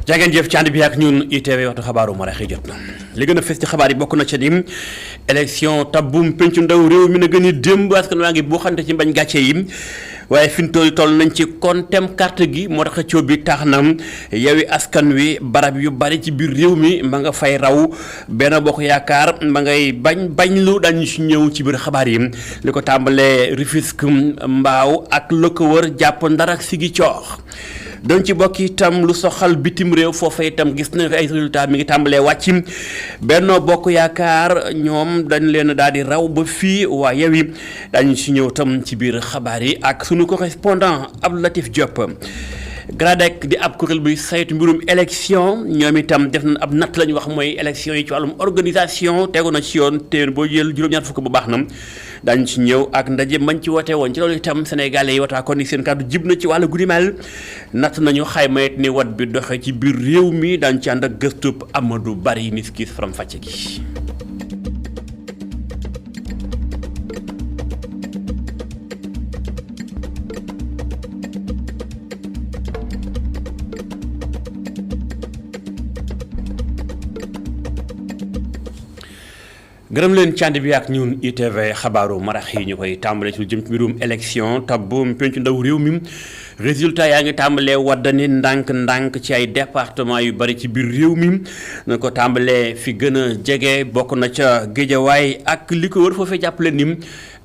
jangeen jëf ci ànd bi ak ñun ITV waxtu xabaaru marax yi jot na li gën a fës ci xabaar yi bokk na ca ni élection tabbum pencu ndaw réew mi na gën a démb askan waa ngi boo xamante ci mbañ gàcce yi waaye fi mu toll nañ ci kontem carte gi moo tax xëccoo bi tax na Yewwi Askan Wi barab yu bari ci biir réew mi ma nga fay raw Benno Bokk Yaakaar ma ngay bañ lu dañu si ñëw ci biir xabaar yi li ko tàmbalee Rufisque Mbao ak la ko wër jàpp Ndar ak Ziguinchor doon ci bokk itam lu soxal bitim réew foofa itam gis na ay résultat mi ngi tàmbalee wàcc Benno Bokk Yaakaar ñoom dañ leen daal di raw ba fii waa Yewwi dañu si ñëw tam ci biir xabaar yi ak sunu correspondant Abdou Latif Diop. GRADEC di ab kuréel buy saytu mbirum élection ñoom itam def na ab natt la ñu wax mooy élection yi ci wàllum organisation tegu na ci yoon téer boo jël juróom-ñaar fukk bu baax na daañu ci ñëw ak ndaje mañ ci woote woon ci loolu itam sénégalais yi wataa kon ni seen kàddu jib na ci wàllu guddi mel natt nañu xaymayet ni wat bi doxe ci biir réew mi daañu ci ànd ak gëstub Amadou Bari niskis faram fàcce gi. gërëm leen cànd bi ak ñun ITV xabaaru marax yi ñu koy tàmbalee ci lu jëm ci mbirum élection tabbum pencu ndaw réew mi résultat yaa ngi tàmbalee waddani ndànk-ndànk ci ay département yu bari ci biir réew mi na ko tàmbalee fi gën a jege bokk na ca Géejawaay ak li ko wër foofee jàppale ni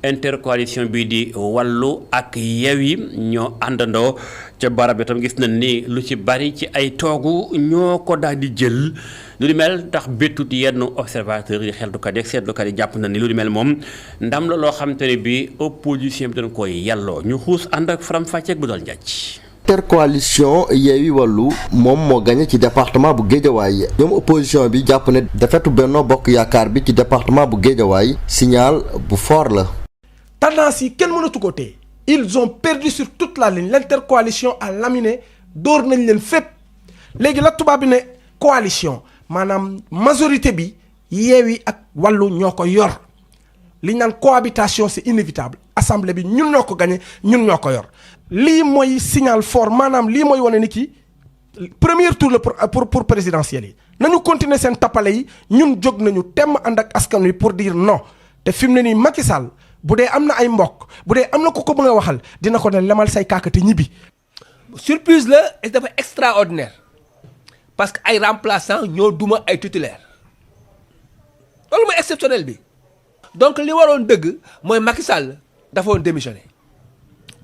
intercoalition bii di Wallu ak Yewwi ñoo àndandoo ca barab itam gis nañ ni lu ci bari ci ay toogu ñoo ko daal di jël lu di mel tax béttut yenn observateurs yi xeltukat yi ak seetlukat yi jàpp na ni lu di mel moom ndam la loo xam te ne bi opposition bi dañ koy yàlloo ñu xuus ànd ak faram fàcceeg bu doon njàcc. intercoalition Yewwi Wallu moom moo gagné ci département bu Guédiawaye ñoom opposition bi jàpp ne defetu Benno Bokk Yaakaar bi ci département bu Guédiawaye signal bu fort la. tendance yi kenn mënatu ko téye ils ont perdu sur toute la ligne l'intercoalition a laminé dóor nañ leen fépp léegi la tubaab bi ne coalition maanaam majorité bi Yewwi ak Wallu ñoo ko yor li ñu naan cohabitation c'est inévitable assemblée bi ñun ñoo ko gagné ñun ñoo ko yor lii mooy signal fort maanaam lii mooy wane ni ki premier tour la pour présidentiel yi nañu continuer seen tappale yi ñun jóg nañu temm ànd ak askan wi pour dire non te fi mu ne nii Macky Sall bu dee am na ay mbokk bu dee am na ko mën a waxal dina ko ne lemal say kàkkati ñibbi. surprise la et dafa extraordinaire parce que ay remplaçants ñoo duma ay titulaires loolu mooy exceptionnel bi donc li waroon dëgg mooy Macky Sall dafa woon démissionné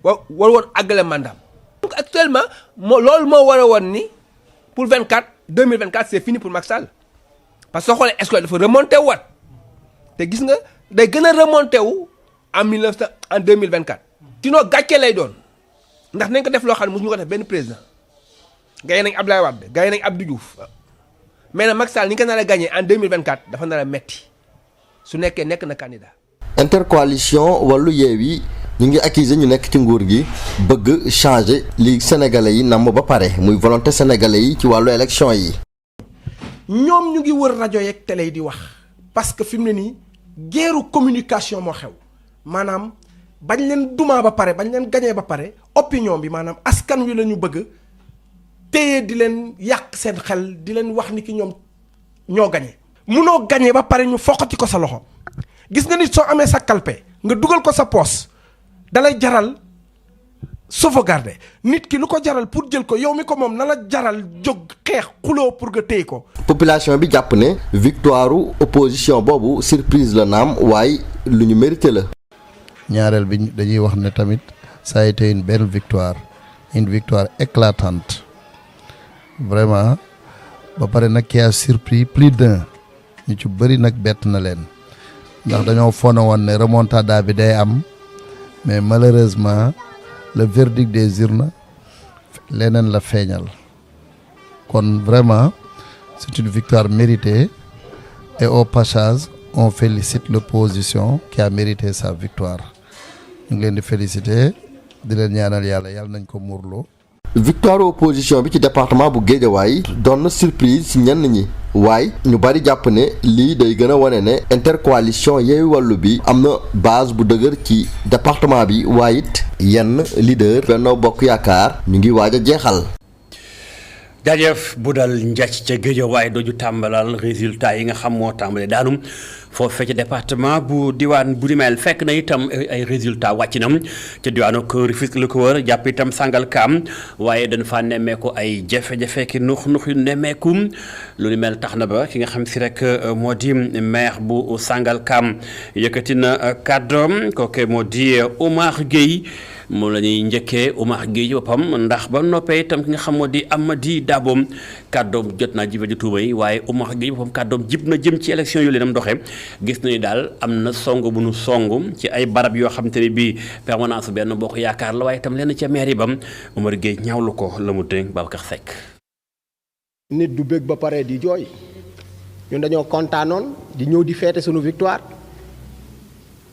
war woon àggale mandat. donc actuellement loolu moo war a woon ni pour 2024 c'est fini pour Macky Sall parce que soo xoolee est-ce que dafa remonté waat te gis nga day gën a remonté wu en 2024. sinon gàcce lay doon ndax nañ ko def loo xam ne mosu ñu ko def benn président gagné nañ Abdoulaye Wade gagné nañ Abdou Diouf mais nag Macky Sall ni nga ko nar a gagné en 2024 dafa nar a metti su nekkee nekk na candidat. intercoalition Wallu Yewwi ñu ngi accuser ñu nekk ci nguur gi bëgg changer li sénégalais yi namm ba pare muy volonté sénégalais yi ci wàllu élection yi. ñoom ñu ngi wër rajo yeeg télé yi di wax parce que fi mu ne nii guerru communication moo xew maanaam bañ leen dumaa ba pare bañ leen gañee ba pare opinion bi maanaam askan wi la ñu bëgg téye di leen yàq seen xel di leen wax ni ki ñoom ñoo gañe munoo gañee ba pare ñu foqati ko sa loxo gis nga nit soo amee sa kalpe nga dugal ko sa poos dalay jaral sauvegarder nit ki lu ko jaral pour jël ko yow mi ko moom na la jaral jóg xeex xuloo pour nga téye ko. population bi jàpp ne victoire opposition boobu surprise la naam waaye lu ñu mérité la. ñaareel bi dañuy wax ne tamit ça a été une belle victoire éclatante vraiment ba pare nag qui a surpris plus d'un ñu ci bëri nag bett na leen ndax dañoo foone woon ne remontada bi day am mais malheureusement le verdict des urnes leneen la feeñal kon vraiment c'est une victoire méritée et au passage on félicite l'opposition qui a mérité sa victoire ñu ngi leen di féliciter di leen ñaanal yàlla nañ ko muurloo. victoire opposition bi ci département bu Guédiawaye doon na surprise ci ñenn ñi waaye ñu bari jàpp ne lii day gën a wane ne intercoalition Yewwi Wallu bi am na base bu dëgër ci département bi waaye it yenn leader Benno Bokk Yaakaar ñu ngi waaj a jeexal. jaajëf bu dal njàcc ca Guédiawaye dooju tàmbalal résultat yi nga xam moo tàmbale daanum foofee ci département bu diwaan bu di mel fekk na itam ay résultat wàcc na ca diwaanu ko Rufisque lu ko wër jàpp itam Sangalkam waaye dañu faa nemmeeku ay jafe-jafe ki nux yu nemmeeku lu ni mel tax na ba ki nga xam si rek moo di maire bu Sangalkam yëkkati na kàddoom kooke moo di Oumar Gueye moom la ñuy njëkkee Oumar Gueye ci boppam ndax ba noppee itam ki nga xam moo di Amady Dabo kàddoom jot naa jibe ji tuuba yi waaye Oumar Gueye boppam kàddoom jib na jëm ci élection yu leen doxee gis nañu daal am na song bu nu song ci ay barab yoo xam te ne bii permanence benn bokk yaakaar la waaye itam lenn ca maire yi bam Oumar Gueye ñaawlu ko la mu dénk Babacar Seck. nit du bëgg ba pare di jooy ñun dañoo kontaanoon di ñëw di fêter sunu victoire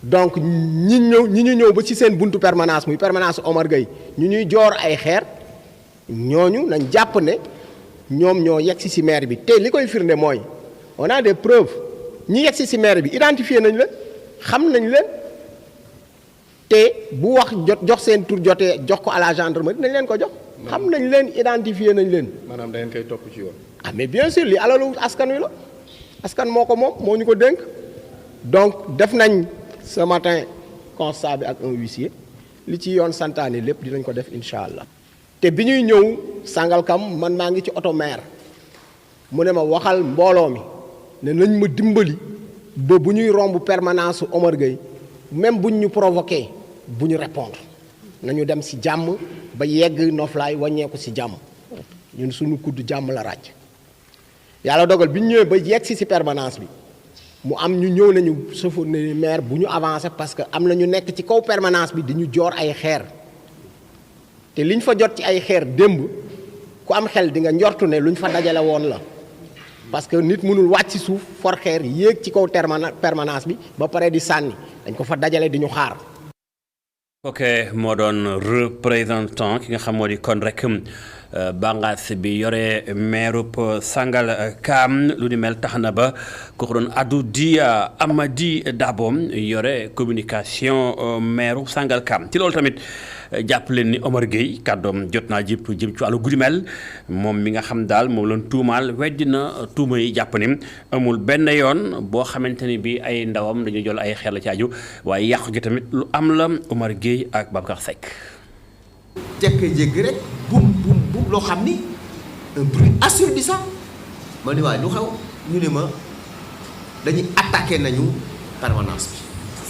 donc ñi ñu ñëw ba ci seen buntu permanence muy permanence Oumar Gueye ñu ñuy joor ay xeer ñooñu nañ jàpp ne ñoom ñoo yegg si maire bi te li koy firnde mooy on a des preuves ñi yegg si maire bi identifié nañ leen xam nañ leen te bu wax jox seen tur jotee jox ko à la gendarmerie nañ leen ko jox. xam nañ leen identifié nañ leen. maanaam da ngeen koy topp ci yoon. ah mais bien sûr li alalu askan wi la askan moo ko moom moo ñu ko dénk donc def nañ ce matin constat bi ak un huissier li ci yoon santaane lépp dinañ ko def incha allah. te bi ñuy ñëw Sangalkam man maa ngi ci oto maire mu ne ma waxal mbooloo mi ne nañ ma dimbali ba bu ñuy romb permanence Oumar Gueye même buñ ñu provoqué bu ñu répondre nañu dem ci jàmm ba yegg noflaay wàññeeku ci jàmm ñun suñu kudd jàmm la ràcc yàlla dogal bi ñu ñëwee ba yegg ci permanence bi mu am ñu ñëw nañu chauffeur ne maire bu ñu avancé parce que am na ñu nekk ci kaw permanence bi di ñu joor ay xeer te liñ fa jot ci ay xeer démb ku am xel di nga njortu ne luñ fa dajale woon la parce que nit mënul wàcc ci suuf for xeer yéeg ci kaw permanence bi ba pare di sànni dañ ko fa dajale di ñu xaar. ok moo doon représentant ki nga xam moo di kon rek bàngaas bi yore meerub Sangalkam lu ni mel tax na ba ku ko doon addu di Amady Dabo yore communication meeru Sangalkam ci loolu tamit jàpp leen ni Oumar Gueye kàddoom jot naa jëm ci wàllu guddi mel moom mi nga xam daal moom lañ tuumaal weddi na tuuma yi jàpp ni amul benn yoon boo xamante ni bi ay ndawam dañuy jël ay xel ci aju waaye yàqu gi tamit lu am la Oumar Gueye ak Babacar Seck. jékki-jékki rek bum loo xam ni un bruit assourdissant ma ni waaye lu xew ñu ne ma dañuy attaqué nañu permanence bi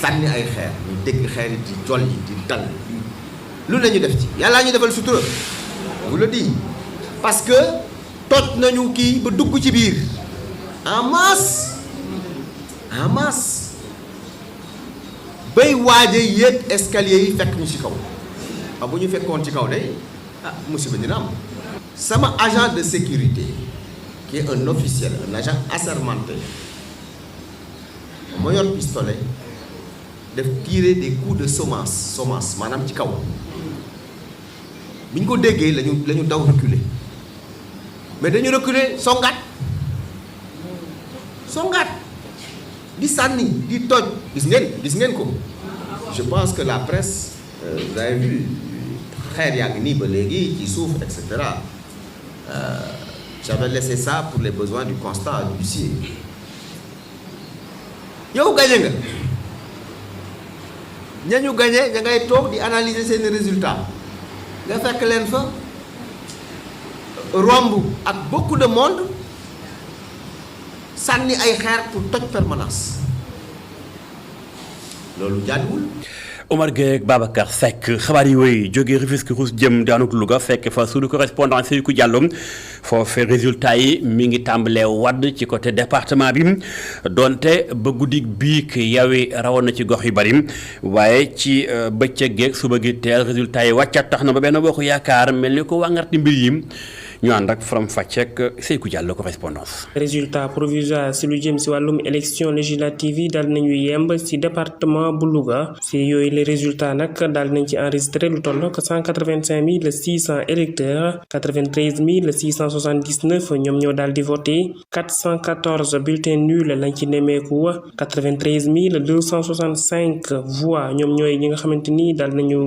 sànni ay xeer ñu dégg xeer yi di jol yi di dal lu la ñu def ci yàlla ñu defal sutura vous le dis parce que toj nañu kii ba dugg ci biir en masse bay waaje yéeg escalier yi fekk ñu ci kaw bu ñu fekkoon ci kaw day musiba dina am sama agent de sécurité qui est un officiel un agent assermenté moo yor pistolet def tirer des coups de semence maanaam ci kaw bi ñu ko déggee lañu daw reculer mais dañu reculer songaat di sànni di toj gis ngeen ko je pense que la presse vous avez vu xeer yaa ngi nii ba léegi ci suuf et cetera j'avais laissé ça pour les besoins du constat d'huissier yow gañe nga ñañu gañe ña ngay toog di analyser seeni résultats nga fekk leen fa romb ak beaucoup de monde sànni ay xeer pour toj permanence loolu jaaduwul. Oumar Gueye ak Babacar Seck xabaar yi wooyu jógee Rufisque Rousse jëm daanuk Louga fekk fa suñu correspondant Seydou Diallo foofe résultat yi mi ngi tàmbalee wadd ci côté département bi donte ba guddi biig yawi rawoon na ci gox yu bari waaye ci bëccëg geeg suba gi teel résultat yi wàccat tax na ba benn bokk yaakaar mel ni ko wàngarti mbir yi ñu ànd ak Faram Facceek Seydou Diallo correspondance. résultat provisoire si lu jëm si wàllum élection législative yi daal nañu yemb si département bu Louga si yooyu les résultats nag daal nañ ci enregistré lu toll 185 600 électeurs 93 679 ñoom ñoo daal di voté 414 bulletins nuls lañ ci nemmeeku 93 265 voix ñoom ñooy ñi nga xamante ni daal nañu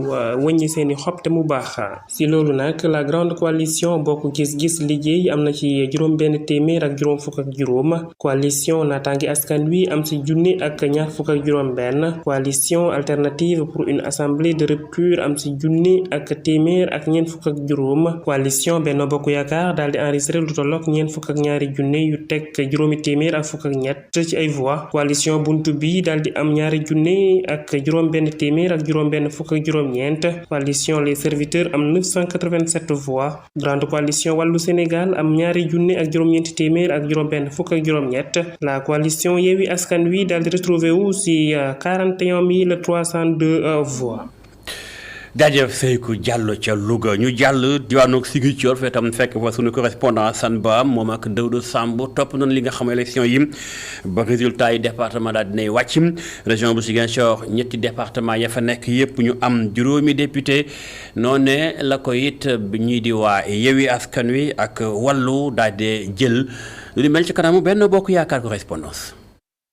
wëññi seeni xob te mu baax si loolu nag la grande coalition bokk ci gis-gis liggéey am na ci juróom benn téeméer ak juróom fukk ak juróom coalition naataangi askan wi am ci junni ak ñaar fukk ak juróom benn coalition alternative pour une assemblée de rupture am ci junni ak téeméer ak ñeent fukk ak juróom coalition Benno Bokk Yaakaar daal di enregistré lu tollook ñeent fukk ak ñaari junni yu teg juróomi téeméer ak fukk ak ñett ci ay voix coalition buntu bi daal di am ñaari junni ak juróom benn téeméer ak juróom benn fukk ak juróom ñeent coalition les serviteurs am 987 voix grande coalition wàllu Sénégal am ñaari junni ak juróom-ñeenti téeméer ak juróom benn fukk ak juróom ñett la coalition Yewwi Askan Wi daal di retrouvé wu ci 41 302 voix. jaajëf Seykou Diallo ca Louga ñu jàll diwaanu Ziguinchor fee tam fekk fa sunu correspondant Assane Ba moom ak Daouda Samb topp nañu li nga xam élection yi ba résultat yi département daal dinay wàcc région bu Ziguinchor ñetti département ya fa nekk yépp ñu am juróomi député noone la ko it ñii di waa Yewwi Askan Wi ak Wallu daal di jël lu di mel ci kanamu Benno Bokk Yaakaar correspondance.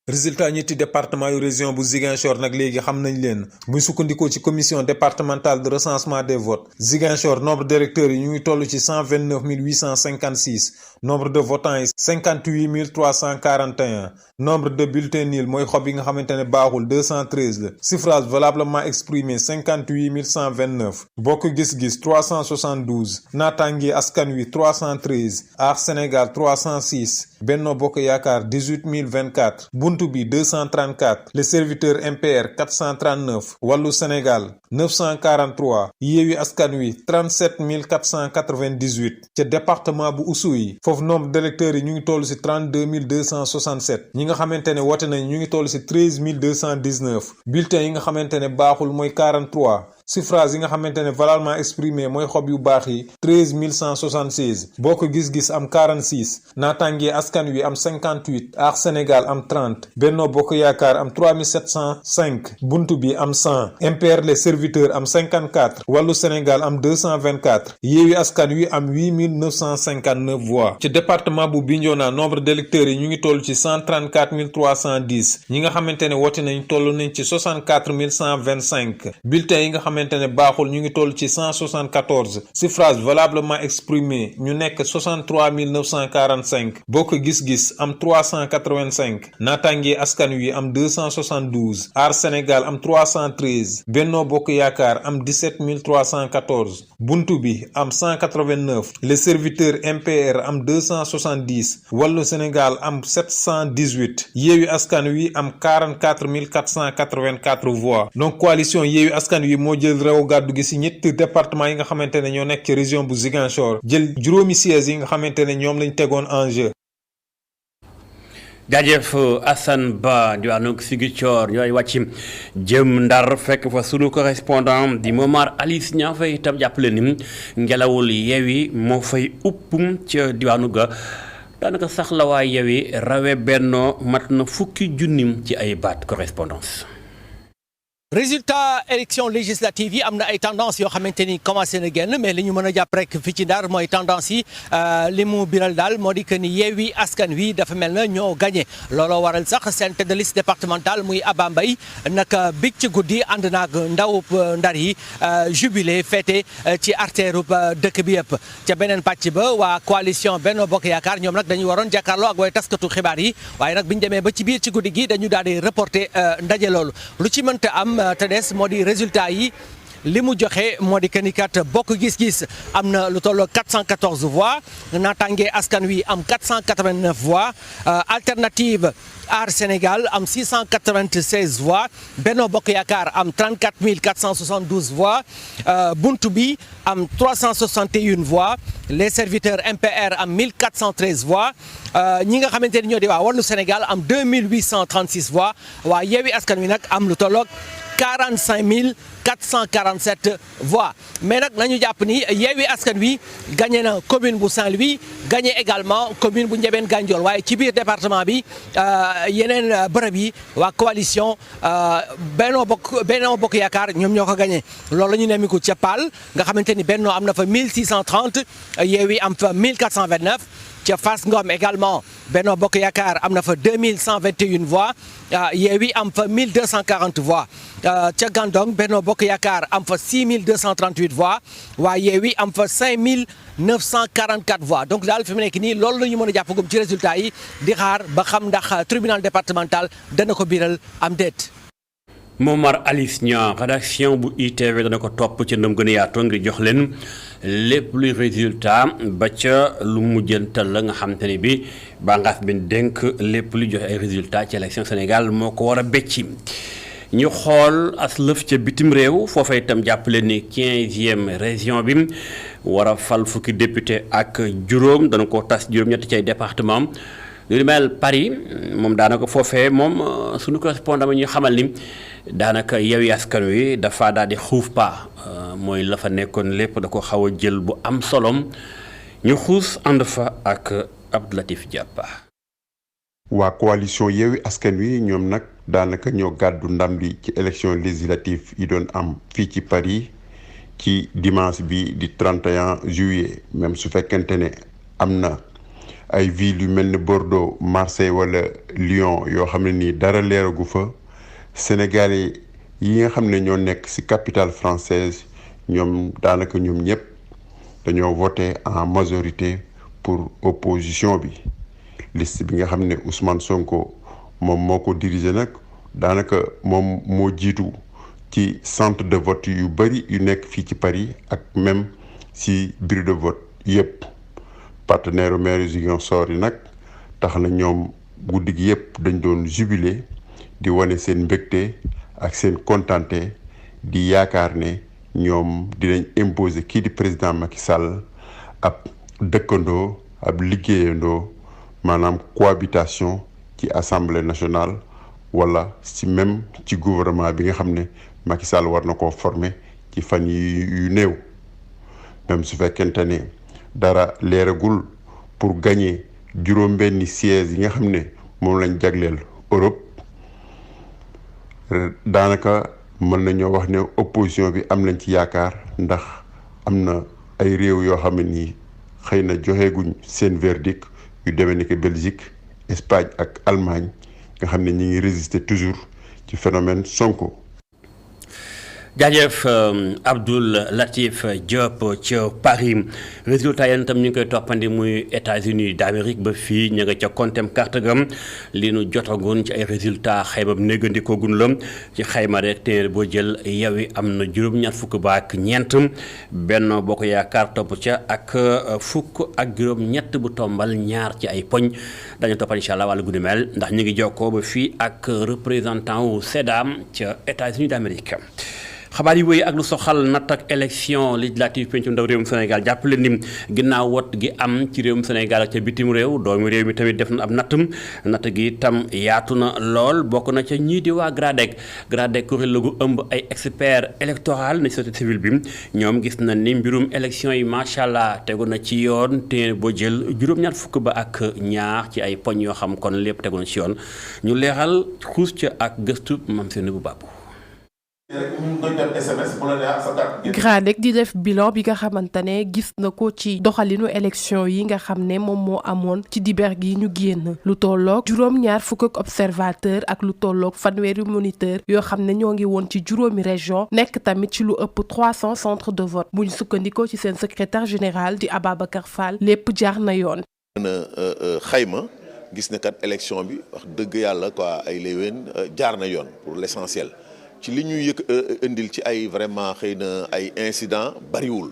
résultat ñetti département yu région bu Ziguinchor nag léegi xam nañ leen buñ sukkandikoo ci commission départementale de recensement des votes Ziguinchor nombre d'électeurs yi ñu ngi toll ci 129 856 nombre de votants yi 58 341 nombre de bulletins nuls mooy xob yi nga xamante ne baaxul 213 la suffrage valablement exprimé 58 129 bokk gis-gis 372 naataange askan wi 313 Aar Sénégal 306 Benno Bokk Yaakaar 18 024 buntu bi 234 les serviteurs MPR 439 Wallu Sénégal 943 Yewwi Askan Wi 37 498 ca département bu Oussouye foofu nombre d'électeurs yi ñu ngi toll ci 32 267 ñi nga xamante ne wote nañ ñu ngi toll ci 13 219 bulletins yi nga xamante ne baaxul mooy 43 suffrage yi nga xamante ne valablement exprimé mooy xob yu baax yi 13 176 bokk gis-gis am 46 naataange askan wi am 58 Aar Sénégal am 30 Benno Bokk Yaakaar am 3705 buntu bi am 100 MPR les serviteurs am 54 Wallu Sénégal am 224 Yewwi Askan Wi am 8959 voix ci département bu Bignona nombre d'électeurs yi ñu ngi toll ci 134 310 ñi nga xamante ne wote nañ toll nañ ci 64 125 bulletins yi nga xamante ne baaxul ñu ngi toll ci 174 suffrage valablement exprimé ñu nekk 63 945 bokk gis-gis am 385 naataange askan wi am 272 Aar Sénégal am 313 Benno Bokk Yaakaar am 17 314 buntu bi am 189 les serviteurs MPR am 270 Wallu Sénégal am 718 Yewwi Askan Wi am 44 484 voix donc coalition Yewwi Askan Wi moo jël réew gàddu gi ci ñetti département yi nga xamante ne ñoo nekk ci région bu Ziguinchor jël juróomi sièges yi nga xamante ne ñoom lañ tegoon en jeu. jaajëf Assane Ba diwaanu Ziguinchor ñooy wàcc jëm Ndar fekk fa sunu correspondant di Momar Alice ñaa fay itam jàppale ni ngelawul Yewwi moo fay uppum ca diwaanu ga daanaka sax la waa Yewwi rawe Benno mat na fukki junnim ci ay baat correspondance. résultat élection législative yi am na ay tendance yoo xamante ni commencé na génn mais li ñu mën a jàpp rek fii ci Ndar mooy tendance yi li mu biral daal moo di que ni Yewwi Askan Wi dafa mel na ñoo gagné looloo waral sax seen tête de liste départementale muy Abba Mbaye naka big ci guddi ànd naag ndaw Ndar yi jubilé fêté ci artère dëkk bi yëpp ca beneen pàcc ba waa coalition Benno Bokk Yaakaar ñoom nag dañuy waroon jàkkaarloo ak way taskatu xibaar yi waaye nag bi ñu demee ba ci biir ci guddi gi dañu daal di reporté ndaje loolu lu ci mënta am te des moo di résultat yi li mu joxe moo di que ni kat bokk gis-gis am na lu toll 414 voix naataange askan wi am 489 voix alternative Aar Sénégal am 696 voix Benno Bokk Yaakaar am 34 472 voix buntu bi am 361 voix les serviteurs MPR am 1413 voix ñi nga xamante ni ñoo di waa Wallu Sénégal am 2836 voix waa Yewwi Askan Wi nag am lu tolloog 45 447 voix mais nag nañu jàpp ni Yewwi Askan Wi gagné na commune bu Saint-Louis gagné également commune bu Ndiébène Gandiol waaye ci biir département bi yeneen bërëb yi waa coalition Benno Bokk Yaakaar ñoom ñoo ko gagné loolu la ñu nemmiku ca Paal nga xamante ni Benno am na fa 1630 Yewwi am fa 1429 ca Fass Ngom également Benno Bokk Yaakaar am na fa 2121 voix Yewwi am fa 1240 voix ca Gandon Benno Bokk Yaakaar am fa 6238 voix waa Yewwi am fa 5944 voix donc daal fi mu nekk nii loolu la ñu mën a jàppagum ci résultat yi di xaar ba xam ndax tribunal départemental dana ko biral am déet. Momar Alice Niang rédaction bu ITV dana ko topp ca ndam gën a yaatoo ngir jox leen lépp luy résultat ba ca lu mujjantal la nga xam te ne bi bànqaas bi dénk lépp luy joxe ay résultats ci élection Sénégal moo ko war a becci ñu xool as lëf ca bitim réew foofa itam jàppale ni 15e région bi war a fal fukki député ak juróom dana ko tas juróom-ñett ci ay département lu mel Paris moom daanaka foofee moom suñu correspondant ñu xamal ni daanaka Yewwi Askan Wi dafa daal di xuuf pa mooy la fa nekkoon lépp da ko xaw a jël bu am solom ñu xuus ànd fa ak Abdou Latif Diapa. waa coalition Yewwi Askan Wi ñoom nag daanaka ñoo gàddu ndam li ci élection législative yi doon am fii ci Paris ci dimanche bi di 31 juillet même su fekkente ne am na ay villes yu mel ne Bordeaux Marseille wala Lyon yoo xam ne nii dara leeragu fa Sénégalais yi nga xam ne ñoo nekk ci capitale française ñoom daanaka ñoom ñëpp dañoo voté en majorité pour opposition bi liste bi nga xam ne Ousmane Sonko moom moo ko dirigé nag daanaka moom moo jiitu ci centre de vote yu bari yu nekk fii ci Paris ak même ci bureau de vote yëpp partenaire maire Ziguinchor yi nag tax na ñoom guddi gi yëpp dañ doon jubilé di wane seen mbégte ak seen kontante di yaakaar ne ñoom dinañ imposer kii di président Macky Sall ab dëkkandoo ab liggéeyandoo maanaam cohabitation ci assemblée nationale wala ci même ci gouvernement bi nga xam ne Macky Sall war na koo former ci fan yu néew même su fekkente ne dara leeragul pour gagner juróom-benni sièges yi nga xam ne moom lañ jagleel Europe daanaka mën nañoo wax ne opposition bi am nañ ci yaakaar ndax am na ay réew yoo xam ne nii xëy na joxeeguñ seen verdict yu demee ni que Belgique Espagne ak Allemagne nga xam ne ñi ngi résister toujours ci phénomène Sonko. jaajëf Abdoul Latif Diop ca Paris résultat yéen itam ñu ngi koy toppandi muy États-Unis d'Amérique ba fii ñu nga ca kontem carte gam li nu jotagun ci ay résultats xayma négandikoo gun la ci xayma rek téeméer boo jël Yewwi am na juróom-ñaar fukk ba ak ñeent Benno Bokk Yaakaar topp ca ak fukk ak juróom-ñett bu tombal ñaar ci ay poñ dañu toppal incha allah wàllu guddi mel ndax ñu ngi jokkoo ba fii ak représentant wu SEDAM ca États-Unis d'Amérique. xabaar yi wéy ak lu soxal natt ak élection législative pencum ndaw réewum Sénégal jàppale ni ginnaaw wot gi am ci réewum Sénégal ak ca bitim réew doomi réew mi tamit def na ab natt gi itam yaatu na lool bokk na ca ñii di waa GRADEC kuréel la gu ëmb ay expert électoral na société civile bi ñoom gis na ni mbirum élection yi macha allah tegu na ci yoon te boo jël juróom-ñaar fukk ba ak ñaar ci ay poñ yoo xam kon lépp tegu na ci yoon ñu leeral xuus ca ak gëstu mam seen bu bàbbu GRADEC di def bilan bi nga xamante ne gis na ko ci doxalinu élection yi nga xam ne moom moo amoon ci dibeer gi ñu génn lu tolloog juróom-ñaar fukk ak observateur ak lu tolloog fanweeri moniteur yoo xam ne ñoo ngi woon ci juróomi région nekk tamit ci lu ëpp 300 centres de vote bu ñu sukkandikoo ci seen secrétaire général di Ababacar Fall lépp jaar na yoon. xayma gis na kat élection bi wax dëgg yàlla quoi ay léewén jaar na yoon pour l'essentiel. ci li ñuy indil ci ay vraiment xëy na ay incident bariwul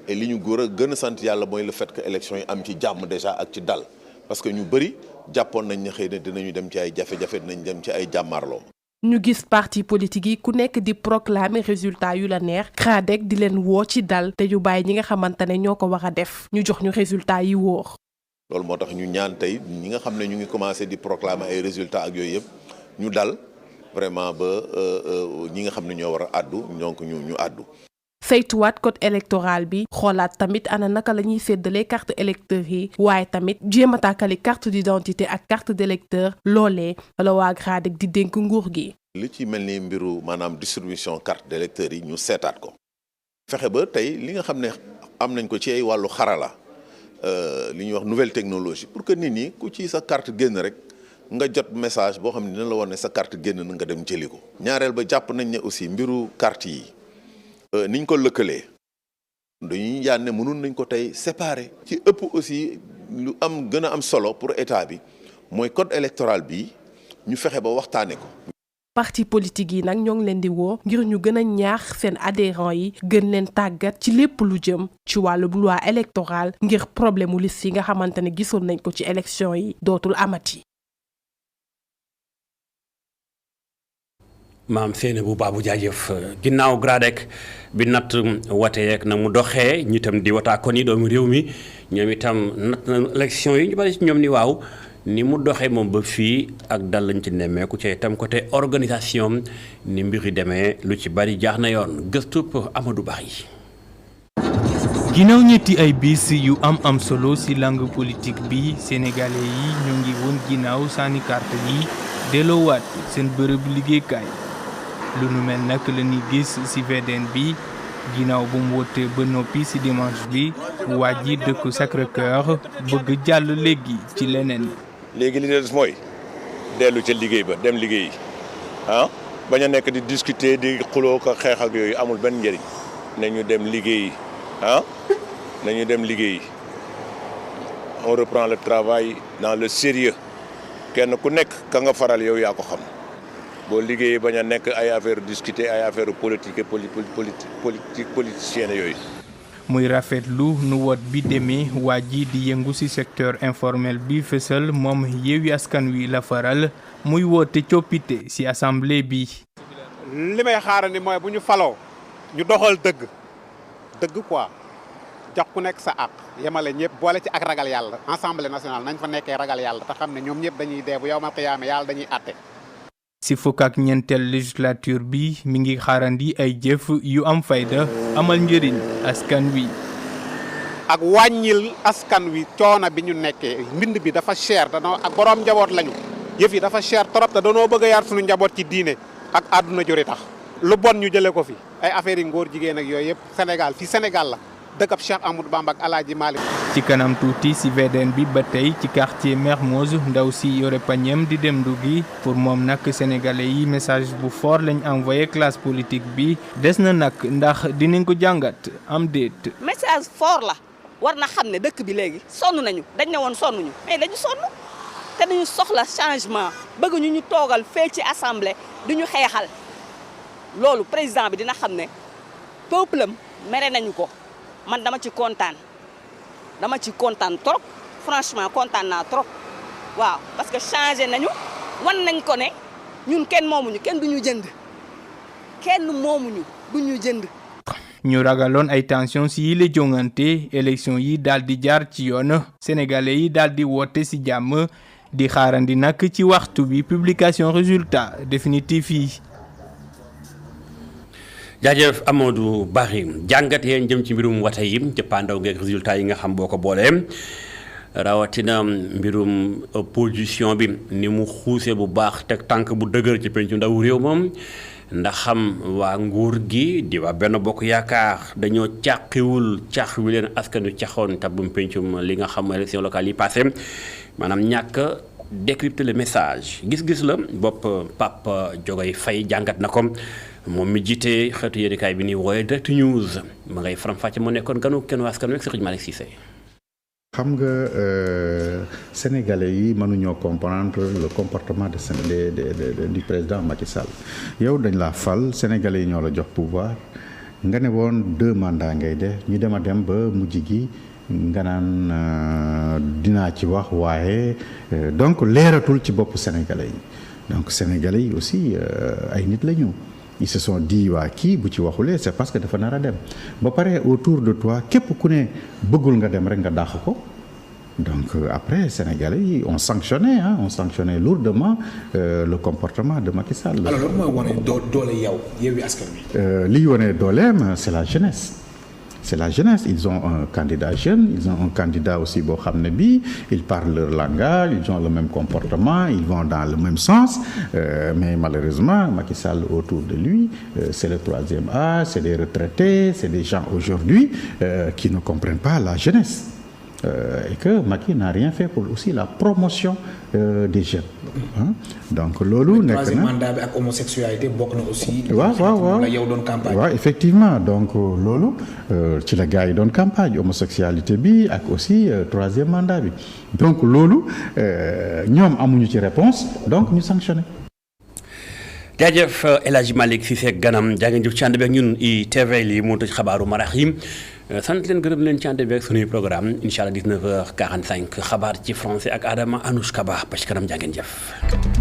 et li ñu gën a sant yàlla mooy le fait que élection yi am ci jàmm déjà ak ci dal parce que ñu bëri jàppoon nañ ne xëy na dinañu dem ci ay jafe-jafe dinañ dem ci ay jàmmaarloo. ñu gis parti politique yi ku nekk di proclamer résultat yu la neex GRADEC di leen woo ci dal te ñu bàyyi ñi nga xamante ne ñoo ko war a def ñu jox ñu résultat yi wóor. loolu moo tax ñu ñaan tey ñi nga xam ne ñu ngi commencé di proclamer ay résultats ak yooyu yëpp ñu dal. vraiment ba ñi nga xam ne ñoo war a àddu donc ñu àddu. saytuwaat code électoral bi xoolaat tamit ana naka la ñuy séddalee carte électeur yi waaye tamit jéem a tàkkali carte d'identité ak carte d'électeur loolee la waa GRADEC di dénk nguur gi. li ci mel ni mbiru maanaam distribution carte d'électeur yi ñu seetaat ko. fexe ba tey li nga xam ne am nañ ko ci ay wàllu xarala li ñuy wax nouvelle technologie pour que nit ñi ku ci sa carte génn rek nga jot message boo xam ne dina la wane sa carte génn na nga dem jëli ko. ñaareel ba jàpp nañ ne aussi mbiru carte yi niñ ko lëkkalee dañuy yaan ne mënoon nañ ko tey séparer. ci ëpp aussi lu am gën a am solo pour état bi mooy code électoral bi ñu fexe ba waxtaane ko. parti politique yi nag ñoo ngi leen di woo ngir ñu gën a ñaax seen adhérents yi gën leen tàggat ci lépp lu jëm ci wàllu loi électorale ngir problème mu liste yi nga xamante ne gisoon nañ ko ci élection yi dootul amati. maam Seyna bu baabu jaajëf ginnaaw GRADEC bi natt wate yeeg na mu doxee ñi itam di wataa kon yi doomu réew mi ñoom itam natt na élection yi ñu bari ci ñoom ni waaw ni mu doxee moom ba fii ak dal lañ ci nemmeeku ci itam côté organisation ni mbir yi demee lu ci bari jaax na yoon gëstu Amadou Bari. ginnaaw ñetti ay bis yu am solo ci langue politique bi sénégalais yi ñoo ngi woon ginnaaw sànni carte yi delloowaat seen bërëb liggéeykaay lu nu mel nag la ñuy gis ci VDN bi ginnaaw bu mu wootee ba noppi ci dimanche bi waa ji dëkk Sacré-Cœur bëgg jàll léegi ci leneen. léegi li des mooy dellu ca liggéey ba dem liggéey bañ a nekk di discuter di xuloo ko xeex ak yooyu amul benn njëriñ nañu dem liggéey nañu dem liggéey on reprend le travail dans le sérieux kenn ku nekk ka nga faral yow yaa ko xam boo liggéeyee bañ a nekk ay affaire discuter ay affaire politique politicienne yooyu. muy rafetlu nu woot bi demee waa ji di yëngu ci secteur informel bi fësal moom Yewwi Askan Wi la faral muy woote coppite ci assemblée bi. li may xaarandi mooy bu ñu faloo ñu doxal dëgg quoi jox ku nekk sa àq yemale ñëpp boole ci ak ragal yàlla assemblée nationale nañ fa nekkee ragal yàlla te xam ne ñoom ñëpp dañuy dee bu yawmal qiyaama yàlla dañuy àtte. ci fukk ak ñeenteel législature bi mi ngi xaarandi ay jëf yu am fayda amal njëriñ askan wi. ak wàññil askan wi coono bi ñu nekkee mbind bi dafa cher danoo ak borom njaboot lañu yëf yi dafa cher trop te danoo bëgg a yar suñu njaboot ci diine ak àdduna juri tax lu bon ñu jëlee ko fi ay affaires yi ngóor jigéen ak yooyu yëpp Sénégal fii Sénégal la dëkkab Cheikh Amadou Bamba ak Alaaji Malick. ci kanam tuuti ci VDN bi ba tey ci quartier Mermoz ndaw si yore pañeem di dem duggi pour moom nag sénégalais yi message bu fort lañ envoyé classe politique bi des na nag ndax dinañ ko jàngat am déet. message fort la war na xam ne dëkk bi léegi sonn nañu dañ ne woon sonnuñu mais dañu sonn te dañu soxla changement bëgg ñu toogal fee ci assemblée du ñu xeexal loolu président bi dina xam ne peuple am mere nañu ko. man dama ci kontaan trop franchement kontaan naa trop waaw parce que changé nañu wan nañ ko ne ñun kenn moomuñu kenn duñu jënd ñu ragaloon ay tension ci yile jongante élection yi daal di jaar ci yoon sénégalais yi daal di woote ci jàmm di xaarandi nag ci waxtu bi publication résultat définitif yi. jaajëf Amadou Bari jàngat yeen jëm ci mbirum wate yi cëppaandaw ngeeg résultat yi nga xam boo ko boolee rawatina mbirum opposition bi ni mu xuuse bu baax teg tànk bu dëgër ci pencu ndaw réew moom ndax xam waa nguur gi di waa Benno Bokk Yaakaar dañoo càqiwul càq wi leen askanu caxoon tabum pencum li nga xam élection locale yi passé maanaam ñàkk décrypter le message gis-gis la bopp Pape Diogoy Faye jàngat na ko moom mi jiite xeetu yéenekaay bi ni wooye Direct News ma ngay faram-fàcce mu nekkoon ganu kenn waa askan wi ak Serigne Malick Cissé. xam nga sénégalais yi mënuñoo comprendre le comportement du président Macky Sall yow dañ la fal sénégalais yi ñoo la jox pouvoir nga ne woon 2 mandats ngay def ñu dem a dem ba mujj gi nga naan dinaa ci wax waaye donc leeratul ci bopp sénégalais yi donc sénégalais yi aussi ay nit la ñu. Ils se sont dit waa kii bu ci waxulee c'est parce que dafa nar a dem ba pare autour de toi képp ku ne bëggul nga dem rek nga dàq ko donc après sénégalais yi ont sanctionné lourdement le comportement de Macky Sall. alors loolu mooy wane doole yow Yewwi Askan Wi. liy wane dooleem c'est la jeunesse. C'est la jeunesse, ils ont un candidat jeune, ils ont un candidat aussi boo xam ne bii ils parlent leur langage, ils ont le même comportement, ils vont dans le même sens, mais malheureusement Macky Sall autour de lui, c'est le troisième âge, c'est des retraités, c'est des gens aujourd'hui qui ne comprennent pas la jeunesse. et que Macky n'a rien fait pour aussi la promotion des jeunes. Donc loolu nekk na troisième mandat bi ak homosexualité bokk na aussi. waaw la yow doon campagne. waaw effectivement donc loolu ci la gars yi doon campagne homosexualité bi ak aussi troisième mandat bi donc loolu ñoom amuñu ci réponse donc ñu sanctionné. jaajëf El Hadj Malick Cissé ganam jaa ngeen jëf ci ànd bi ak ñun ITV lii moo tëj xabaaru marax yi sant leen gërëm leen ci ànd bi ak sunuy programme incha allah 19h45 xabaar ci français ak Adama Anouchka Ba ba ci kanam jaa ngeen jëf.